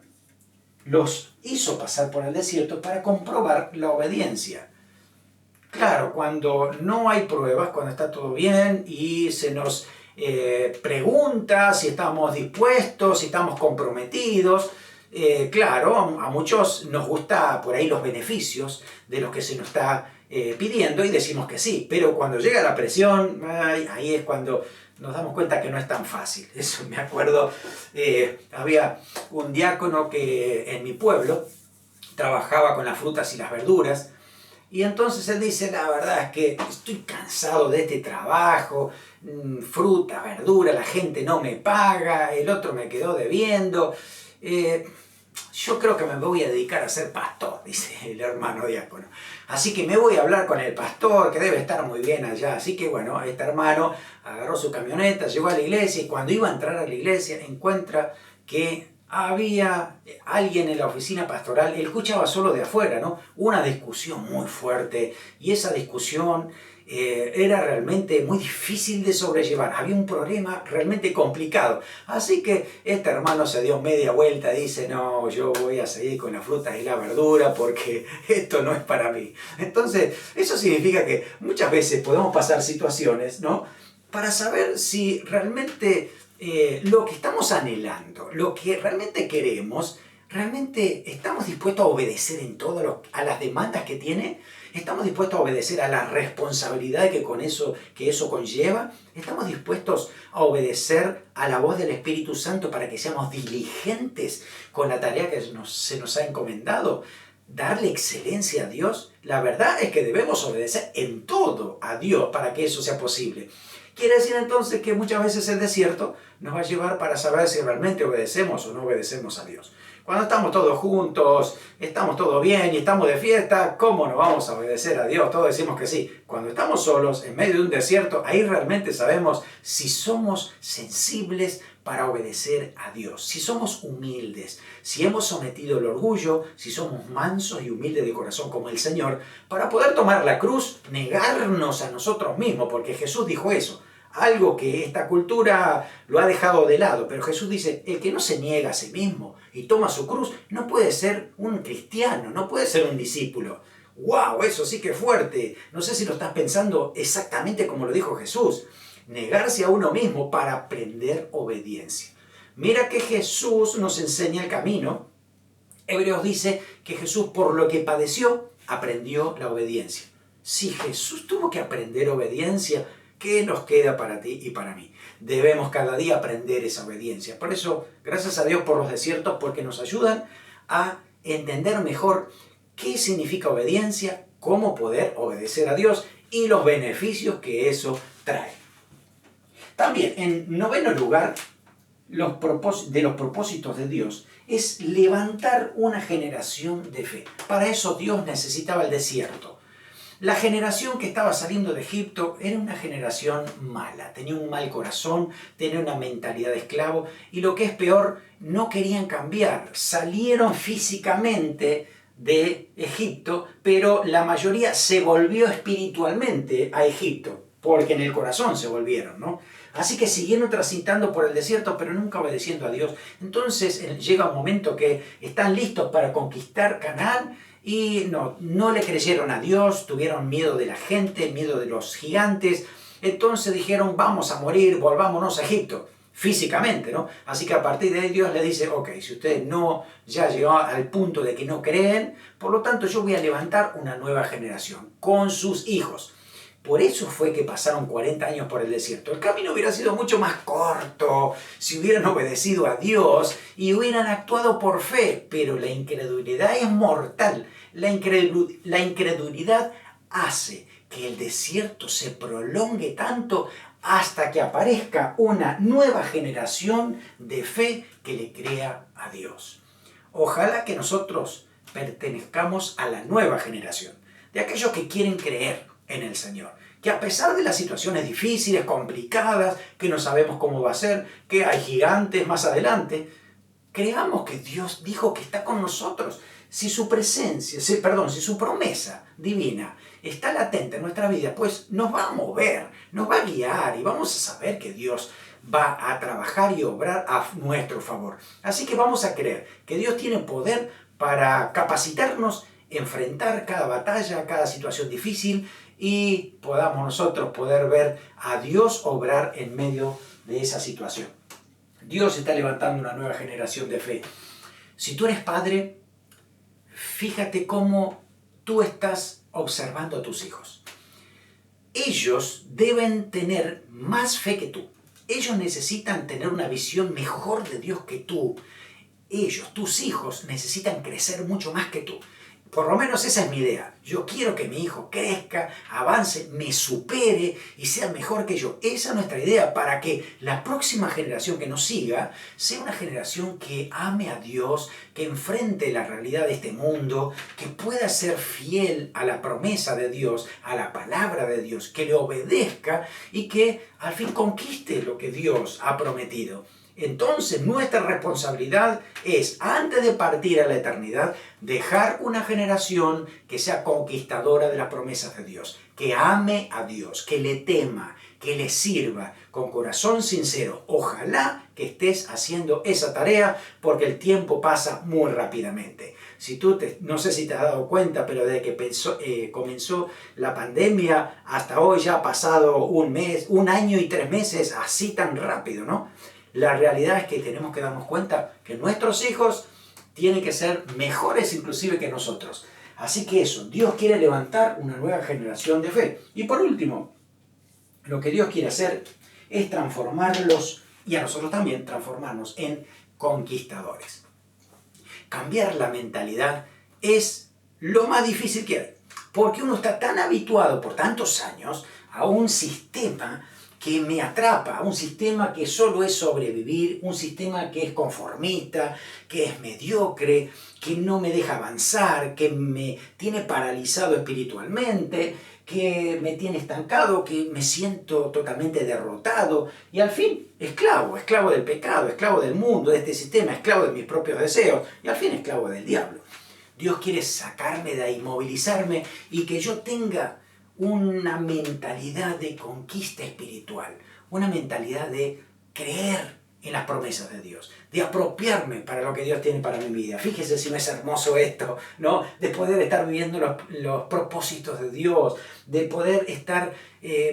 los hizo pasar por el desierto para comprobar la obediencia. Claro, cuando no hay pruebas, cuando está todo bien y se nos pregunta si estamos dispuestos, si estamos comprometidos, claro, a muchos nos gusta por ahí los beneficios de los que se nos está pidiendo y decimos que sí, pero cuando llega la presión, ahí es cuando nos damos cuenta que no es tan fácil. Eso me acuerdo, había un diácono que en mi pueblo trabajaba con las frutas y las verduras, y entonces él dice, la verdad es que estoy cansado de este trabajo, fruta, verdura, la gente no me paga, el otro me quedó debiendo, yo creo que me voy a dedicar a ser pastor, dice el hermano diácono. Así que me voy a hablar con el pastor, que debe estar muy bien allá. Así que bueno, este hermano agarró su camioneta, llegó a la iglesia y cuando iba a entrar a la iglesia encuentra que había alguien en la oficina pastoral, él escuchaba solo de afuera, ¿no? Una discusión muy fuerte y esa discusión era realmente muy difícil de sobrellevar, había un problema realmente complicado. Así que este hermano se dio media vuelta y dice, no, yo voy a seguir con las frutas y la verdura porque esto no es para mí. Entonces, eso significa que muchas veces podemos pasar situaciones, ¿no? Para saber si realmente lo que estamos anhelando, lo que realmente queremos, realmente estamos dispuestos a obedecer en todo a las demandas que tiene. ¿Estamos dispuestos a obedecer a la responsabilidad que eso conlleva? ¿Estamos dispuestos a obedecer a la voz del Espíritu Santo para que seamos diligentes con la tarea que se nos ha encomendado? ¿Darle excelencia a Dios? La verdad es que debemos obedecer en todo a Dios para que eso sea posible. Quiere decir entonces que muchas veces el desierto nos va a llevar para saber si realmente obedecemos o no obedecemos a Dios. Cuando estamos todos juntos, estamos todos bien y estamos de fiesta, ¿cómo no vamos a obedecer a Dios? Todos decimos que sí. Cuando estamos solos, en medio de un desierto, ahí realmente sabemos si somos sensibles para obedecer a Dios, si somos humildes, si hemos sometido el orgullo, si somos mansos y humildes de corazón como el Señor, para poder tomar la cruz, negarnos a nosotros mismos, porque Jesús dijo eso. Algo que esta cultura lo ha dejado de lado, pero Jesús dice, el que no se niega a sí mismo y toma su cruz, no puede ser un cristiano, no puede ser un discípulo. ¡Wow! Eso sí que es fuerte. No sé si lo estás pensando exactamente como lo dijo Jesús. Negarse a uno mismo para aprender obediencia. Mira que Jesús nos enseña el camino. Hebreos dice que Jesús, por lo que padeció, aprendió la obediencia. Si Jesús tuvo que aprender obediencia, ¿qué nos queda para ti y para mí? Debemos cada día aprender esa obediencia. Por eso, gracias a Dios por los desiertos, porque nos ayudan a entender mejor qué significa obediencia, cómo poder obedecer a Dios y los beneficios que eso trae. También, en noveno lugar, de los propósitos de Dios es levantar una generación de fe. Para eso Dios necesitaba el desierto. La generación que estaba saliendo de Egipto era una generación mala, tenía un mal corazón, tenía una mentalidad de esclavo y lo que es peor, no querían cambiar. Salieron físicamente de Egipto, pero la mayoría se volvió espiritualmente a Egipto, porque en el corazón se volvieron, ¿no? Así que siguieron transitando por el desierto, pero nunca obedeciendo a Dios. Entonces llega un momento que están listos para conquistar Canaán y no le creyeron a Dios, tuvieron miedo de la gente, miedo de los gigantes. Entonces dijeron, vamos a morir, volvámonos a Egipto, físicamente, ¿no? Así que a partir de ahí Dios le dice, ok, si ustedes no ya llegó al punto de que no creen, por lo tanto yo voy a levantar una nueva generación con sus hijos. Por eso fue que pasaron 40 años por el desierto. El camino hubiera sido mucho más corto si hubieran obedecido a Dios y hubieran actuado por fe, pero la incredulidad es mortal. La incredulidad hace que el desierto se prolongue tanto hasta que aparezca una nueva generación de fe que le crea a Dios. Ojalá que nosotros pertenezcamos a la nueva generación, de aquellos que quieren creer en el Señor, que a pesar de las situaciones difíciles, complicadas, que no sabemos cómo va a ser, que hay gigantes más adelante, creamos que Dios dijo que está con nosotros. Si su presencia, si su promesa divina está latente en nuestra vida, pues nos va a mover, nos va a guiar y vamos a saber que Dios va a trabajar y obrar a nuestro favor. Así que vamos a creer que Dios tiene poder para capacitarnos, enfrentar cada batalla, cada situación difícil y podamos nosotros poder ver a Dios obrar en medio de esa situación. Dios está levantando una nueva generación de fe. Si tú eres padre, fíjate cómo tú estás observando a tus hijos. Ellos deben tener más fe que tú. Ellos necesitan tener una visión mejor de Dios que tú. Ellos, tus hijos, necesitan crecer mucho más que tú. Por lo menos esa es mi idea. Yo quiero que mi hijo crezca, avance, me supere y sea mejor que yo. Esa es nuestra idea para que la próxima generación que nos siga sea una generación que ame a Dios, que enfrente la realidad de este mundo, que pueda ser fiel a la promesa de Dios, a la palabra de Dios, que le obedezca y que al fin conquiste lo que Dios ha prometido. Entonces nuestra responsabilidad es, antes de partir a la eternidad, dejar una generación que sea conquistadora de las promesas de Dios, que ame a Dios, que le tema, que le sirva con corazón sincero. Ojalá que estés haciendo esa tarea porque el tiempo pasa muy rápidamente. No sé si te has dado cuenta, pero desde que comenzó la pandemia hasta hoy ya ha pasado un año y 3 meses, así tan rápido, ¿no? La realidad es que tenemos que darnos cuenta que nuestros hijos tienen que ser mejores inclusive que nosotros. Así que eso, Dios quiere levantar una nueva generación de fe. Y por último, lo que Dios quiere hacer es transformarlos, y a nosotros también transformarnos en conquistadores. Cambiar la mentalidad es lo más difícil que hay, porque uno está tan habituado por tantos años a un sistema que me atrapa, un sistema que solo es sobrevivir, un sistema que es conformista, que es mediocre, que no me deja avanzar, que me tiene paralizado espiritualmente, que me tiene estancado, que me siento totalmente derrotado y al fin esclavo del pecado, esclavo del mundo, de este sistema, esclavo de mis propios deseos y al fin esclavo del diablo. Dios quiere sacarme de ahí, movilizarme y que yo tenga una mentalidad de conquista espiritual, una mentalidad de creer en las promesas de Dios, de apropiarme para lo que Dios tiene para mi vida. Fíjese si no es hermoso esto, ¿no? De poder estar viendo los propósitos de Dios, de poder estar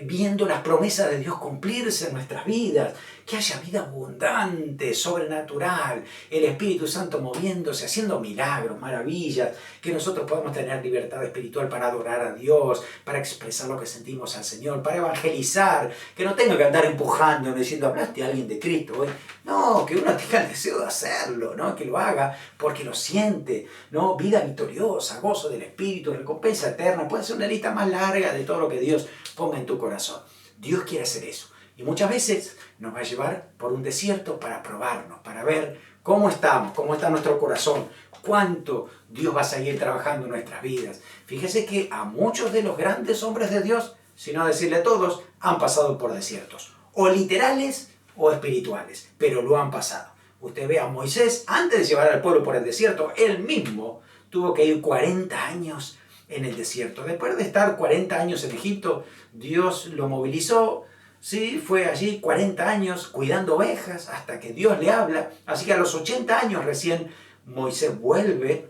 viendo las promesas de Dios cumplirse en nuestras vidas, que haya vida abundante, sobrenatural, el Espíritu Santo moviéndose, haciendo milagros, maravillas, que nosotros podamos tener libertad espiritual para adorar a Dios, para expresar lo que sentimos al Señor, para evangelizar, que no tenga que andar empujando, diciendo, ¿hablaste a alguien de Cristo hoy? No, que uno tenga el deseo de hacerlo, ¿no? Que lo haga porque lo siente, ¿no? Vida victoriosa, gozo del Espíritu, recompensa eterna. Puede ser una lista más larga de todo lo que Dios ponga en tu corazón. Dios quiere hacer eso. Y muchas veces nos va a llevar por un desierto para probarnos, para ver cómo estamos, cómo está nuestro corazón, cuánto Dios va a seguir trabajando en nuestras vidas. Fíjese que a muchos de los grandes hombres de Dios, si no decirle todos, han pasado por desiertos, o literales o espirituales, pero lo han pasado. Usted ve a Moisés, antes de llevar al pueblo por el desierto, él mismo tuvo que ir 40 años en el desierto. Después de estar 40 años en Egipto, Dios lo movilizó. Sí, fue allí 40 años cuidando ovejas hasta que Dios le habla. Así que a los 80 años recién Moisés vuelve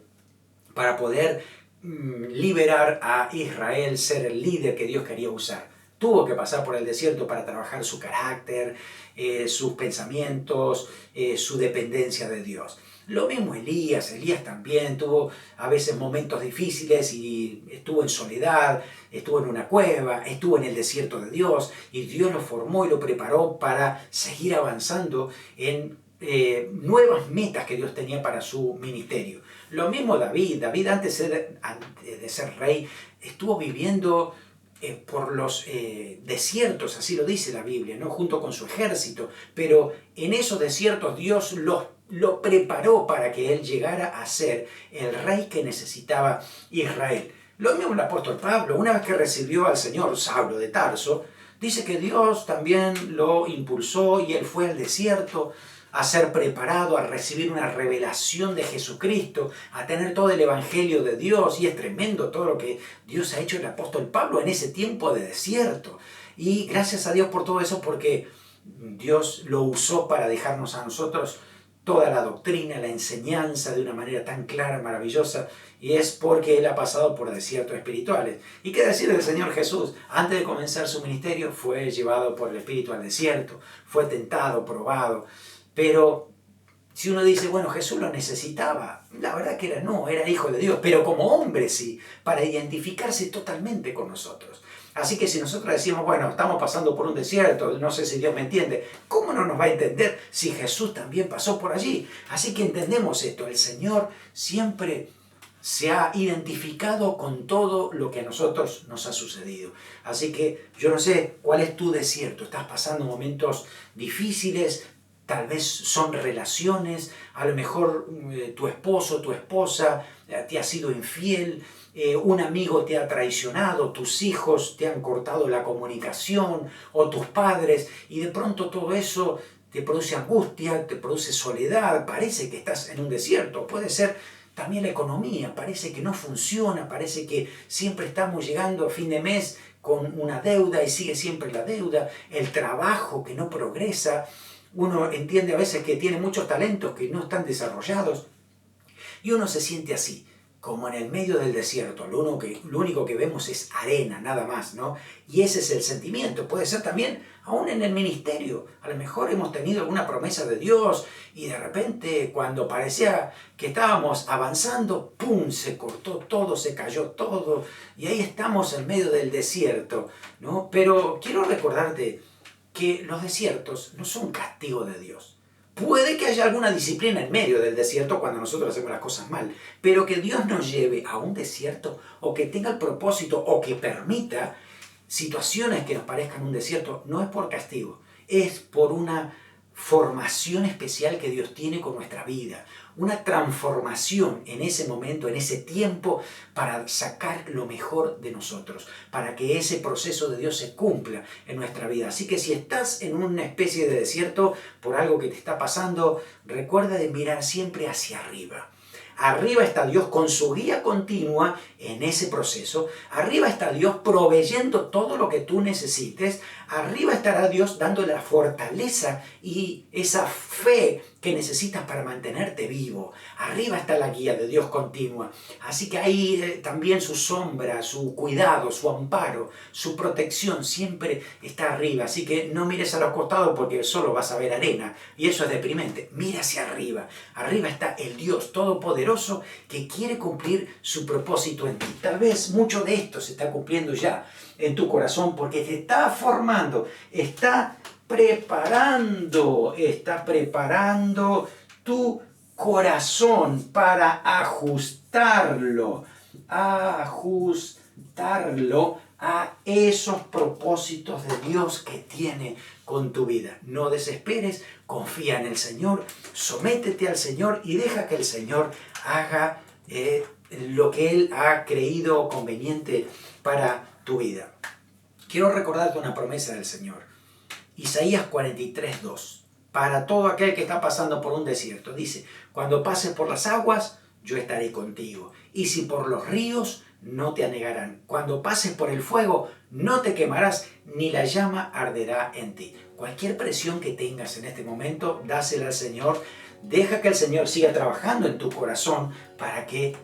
para poder liberar a Israel, ser el líder que Dios quería usar. Tuvo que pasar por el desierto para trabajar su carácter, sus pensamientos, su dependencia de Dios. Lo mismo Elías también tuvo a veces momentos difíciles y estuvo en soledad, estuvo en una cueva, estuvo en el desierto de Dios y Dios lo formó y lo preparó para seguir avanzando en nuevas metas que Dios tenía para su ministerio. Lo mismo David antes de ser rey estuvo viviendo por los desiertos, así lo dice la Biblia, ¿no? Junto con su ejército, pero en esos desiertos Dios lo preparó para que él llegara a ser el rey que necesitaba Israel. Lo mismo el apóstol Pablo, una vez que recibió al Señor, Saulo de Tarso, dice que Dios también lo impulsó y él fue al desierto a ser preparado, a recibir una revelación de Jesucristo, a tener todo el Evangelio de Dios. Y es tremendo todo lo que Dios ha hecho el apóstol Pablo en ese tiempo de desierto. Y gracias a Dios por todo eso, porque Dios lo usó para dejarnos a nosotros toda la doctrina, la enseñanza de una manera tan clara, maravillosa, y es porque Él ha pasado por desiertos espirituales. ¿Y qué decir del Señor Jesús? Antes de comenzar su ministerio fue llevado por el Espíritu al desierto, fue tentado, probado, pero si uno dice, bueno, Jesús lo necesitaba, la verdad que era hijo de Dios, pero como hombre sí, para identificarse totalmente con nosotros. Así que si nosotros decimos, bueno, estamos pasando por un desierto, no sé si Dios me entiende, ¿cómo no nos va a entender si Jesús también pasó por allí? Así que entendemos esto, el Señor siempre se ha identificado con todo lo que a nosotros nos ha sucedido. Así que yo no sé cuál es tu desierto, estás pasando momentos difíciles, tal vez son relaciones, a lo mejor tu esposo, tu esposa te ha sido infiel, un amigo te ha traicionado, tus hijos te han cortado la comunicación o tus padres, y de pronto todo eso te produce angustia, te produce soledad, parece que estás en un desierto. Puede ser también la economía, parece que no funciona, parece que siempre estamos llegando a fin de mes con una deuda y sigue siempre la deuda, el trabajo que no progresa. Uno entiende a veces que tiene muchos talentos que no están desarrollados y uno se siente así, como en el medio del desierto. Lo único que vemos es arena, nada más, ¿no? Y ese es el sentimiento. Puede ser también aún en el ministerio. A lo mejor hemos tenido alguna promesa de Dios y de repente cuando parecía que estábamos avanzando, ¡pum!, se cortó todo, se cayó todo y ahí estamos en medio del desierto, ¿no? Pero quiero recordarte que los desiertos no son castigo de Dios. Puede que haya alguna disciplina en medio del desierto cuando nosotros hacemos las cosas mal, pero que Dios nos lleve a un desierto o que tenga el propósito o que permita situaciones que nos parezcan un desierto, no es por castigo, es por una formación especial que Dios tiene con nuestra vida, una transformación en ese momento, en ese tiempo, para sacar lo mejor de nosotros, para que ese proceso de Dios se cumpla en nuestra vida. Así que si estás en una especie de desierto por algo que te está pasando, recuerda de mirar siempre hacia arriba. Arriba está Dios con su guía continua en ese proceso. Arriba está Dios proveyendo todo lo que tú necesites. Arriba estará Dios dándole la fortaleza y esa fe que necesitas para mantenerte vivo. Arriba está la guía de Dios continua. Así que ahí también su sombra, su cuidado, su amparo, su protección siempre está arriba. Así que no mires a los costados porque solo vas a ver arena y eso es deprimente. Mira hacia arriba. Arriba está el Dios todopoderoso que quiere cumplir su propósito en ti. Tal vez mucho de esto se está cumpliendo ya en tu corazón porque te está formando, está preparando tu corazón para ajustarlo a esos propósitos de Dios que tiene con tu vida. No desesperes, confía en el Señor, sométete al Señor y deja que el Señor haga lo que Él ha creído conveniente para tu vida. Quiero recordarte una promesa del Señor. Isaías 43:2. Para todo aquel que está pasando por un desierto, dice: cuando pases por las aguas, yo estaré contigo. Y si por los ríos, no te anegarán. Cuando pases por el fuego, no te quemarás, ni la llama arderá en ti. Cualquier presión que tengas en este momento, dásela al Señor. Deja que el Señor siga trabajando en tu corazón para que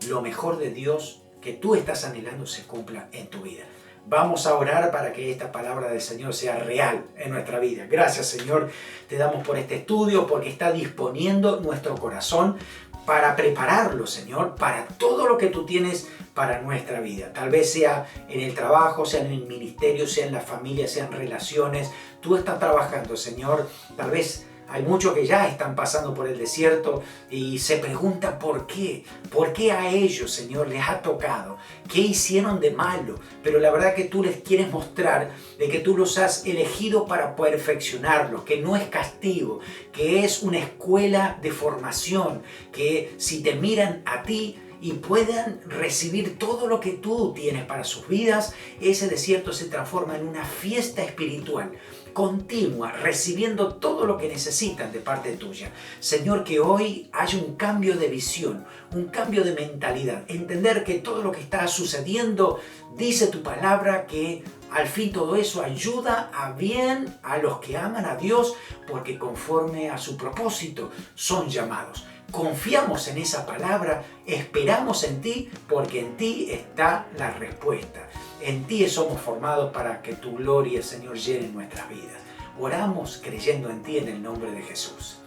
lo mejor de Dios que tú estás anhelando se cumpla en tu vida. Vamos a orar para que esta palabra del Señor sea real en nuestra vida. Gracias, Señor, te damos por este estudio, porque está disponiendo nuestro corazón para prepararlo, Señor, para todo lo que tú tienes para nuestra vida. Tal vez sea en el trabajo, sea en el ministerio, sea en la familia, sea en relaciones. Tú estás trabajando, Señor, tal vez Hay muchos que ya están pasando por el desierto y se preguntan por qué. ¿Por qué a ellos, Señor, les ha tocado? ¿Qué hicieron de malo? Pero la verdad que tú les quieres mostrar de que tú los has elegido para perfeccionarlos, que no es castigo, que es una escuela de formación, que si te miran a ti y puedan recibir todo lo que tú tienes para sus vidas, ese desierto se transforma en una fiesta espiritual continua, recibiendo todo lo que necesitan de parte tuya. Señor, que hoy haya un cambio de visión, un cambio de mentalidad, entender que todo lo que está sucediendo, dice tu palabra, que al fin todo eso ayuda a bien a los que aman a Dios, porque conforme a su propósito son llamados. Confiamos en esa palabra, esperamos en ti, porque en ti está la respuesta. En ti somos formados para que tu gloria, Señor, llene nuestras vidas. Oramos creyendo en ti en el nombre de Jesús.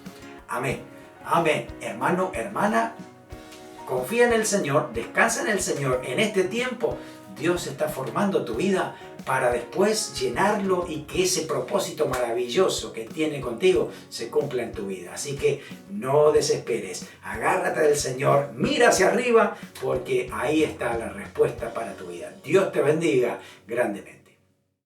Amén. Amén. Hermano, hermana, confía en el Señor, descansa en el Señor. En este tiempo, Dios está formando tu vida para después llenarlo y que ese propósito maravilloso que tiene contigo se cumpla en tu vida. Así que no desesperes, agárrate del Señor, mira hacia arriba, porque ahí está la respuesta para tu vida. Dios te bendiga grandemente.